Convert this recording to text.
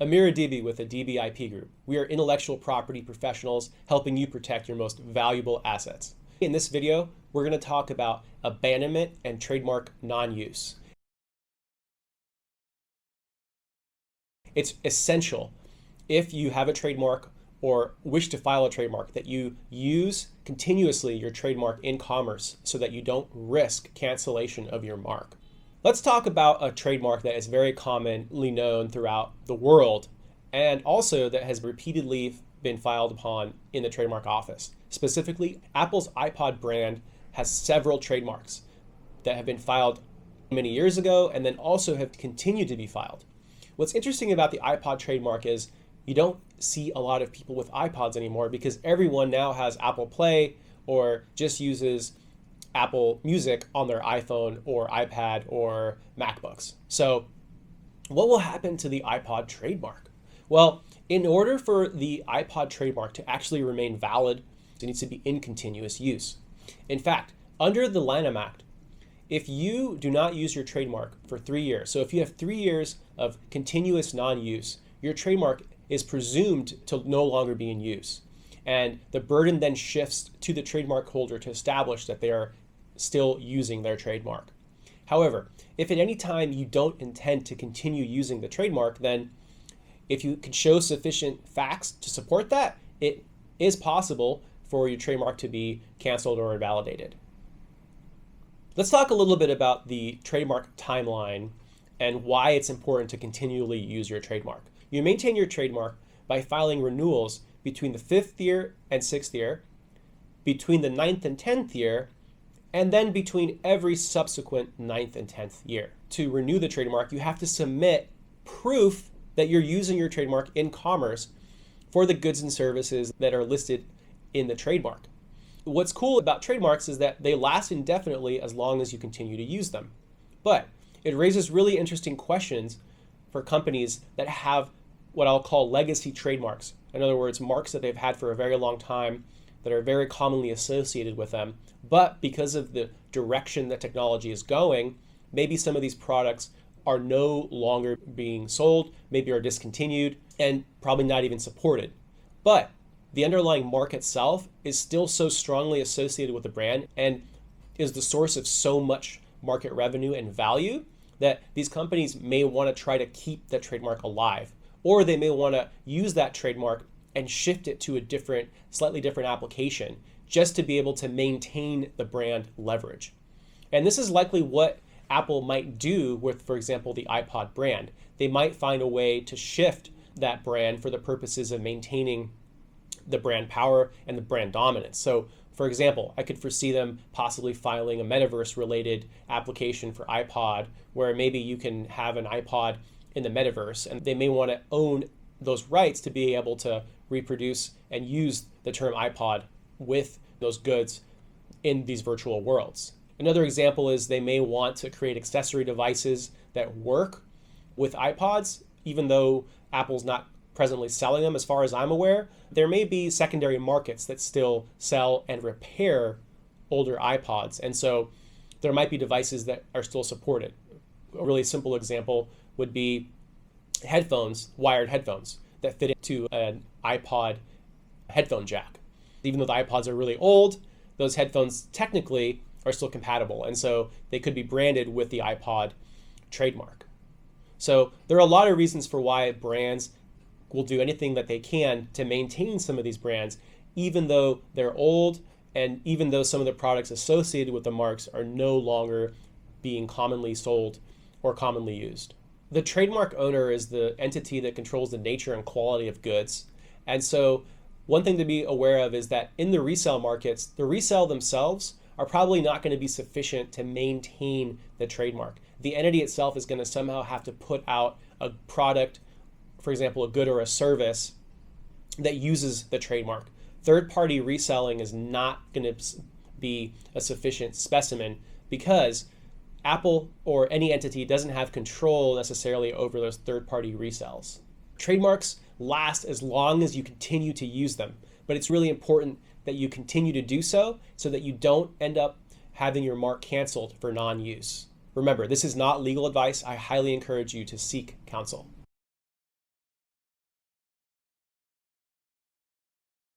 Amira DB with the DB IP Group. We are intellectual property professionals helping you protect your most valuable assets. In this video, we're going to talk about abandonment and trademark non-use. It's essential if you have a trademark or wish to file a trademark that you use continuously your trademark in commerce so that you don't risk cancellation of your mark. Let's talk about a trademark that is very commonly known throughout the world and also that has repeatedly been filed upon in the trademark office. Specifically, Apple's iPod brand has several trademarks that have been filed many years ago and then also have continued to be filed. What's interesting about the iPod trademark is you don't see a lot of people with iPods anymore because everyone now has Apple Play or just uses Apple Music on their iPhone or iPad or MacBooks. So what will happen to the iPod trademark? Well, in order for the iPod trademark to actually remain valid, it needs to be in continuous use. In fact, under the Lanham Act, if you do not use your trademark for 3 years, so if you have 3 years of continuous non-use, your trademark is presumed to no longer be in use. And the burden then shifts to the trademark holder to establish that they are still using their trademark. However, if at any time you don't intend to continue using the trademark, then if you can show sufficient facts to support that, it is possible for your trademark to be canceled or invalidated. Let's talk a little bit about the trademark timeline and why it's important to continually use your trademark. You maintain your trademark by filing renewals between the 5th year and 6th year, between the 9th and 10th year, and then between every subsequent 9th and 10th year. To renew the trademark, you have to submit proof that you're using your trademark in commerce for the goods and services that are listed in the trademark. What's cool about trademarks is that they last indefinitely as long as you continue to use them. But it raises really interesting questions for companies that have what I'll call legacy trademarks. In other words, marks that they've had for a very long time that are very commonly associated with them. But because of the direction that technology is going, maybe some of these products are no longer being sold, maybe are discontinued, and probably not even supported. But the underlying mark itself is still so strongly associated with the brand and is the source of so much market revenue and value that these companies may want to try to keep that trademark alive, or they may want to use that trademark and shift it to a slightly different application just to be able to maintain the brand leverage. And this is likely what Apple might do with, for example, the iPod brand. They might find a way to shift that brand for the purposes of maintaining the brand power and the brand dominance. So, for example, I could foresee them possibly filing a metaverse-related application for iPod where maybe you can have an iPod in the metaverse, and they may want to own those rights to be able to reproduce and use the term iPod with those goods in these virtual worlds. Another example is they may want to create accessory devices that work with iPods, even though Apple's not presently selling them as far as I'm aware. There may be secondary markets that still sell and repair older iPods, and so there might be devices that are still supported. A really simple example would be headphones, wired headphones that fit into an iPod headphone jack. Even though the iPods are really old, those headphones technically are still compatible, and so they could be branded with the iPod trademark. So there are a lot of reasons for why brands will do anything that they can to maintain some of these brands, even though they're old and even though some of the products associated with the marks are no longer being commonly sold or commonly used. The trademark owner is the entity that controls the nature and quality of goods. And so one thing to be aware of is that in the resale markets, the resale themselves are probably not going to be sufficient to maintain the trademark. The entity itself is going to somehow have to put out a product, for example, a good or a service that uses the trademark. Third-party reselling is not going to be a sufficient specimen because Apple or any entity doesn't have control necessarily over those third-party resales. Trademarks last as long as you continue to use them, but it's really important that you continue to do so that you don't end up having your mark canceled for non-use. Remember, this is not legal advice. I highly encourage you to seek counsel.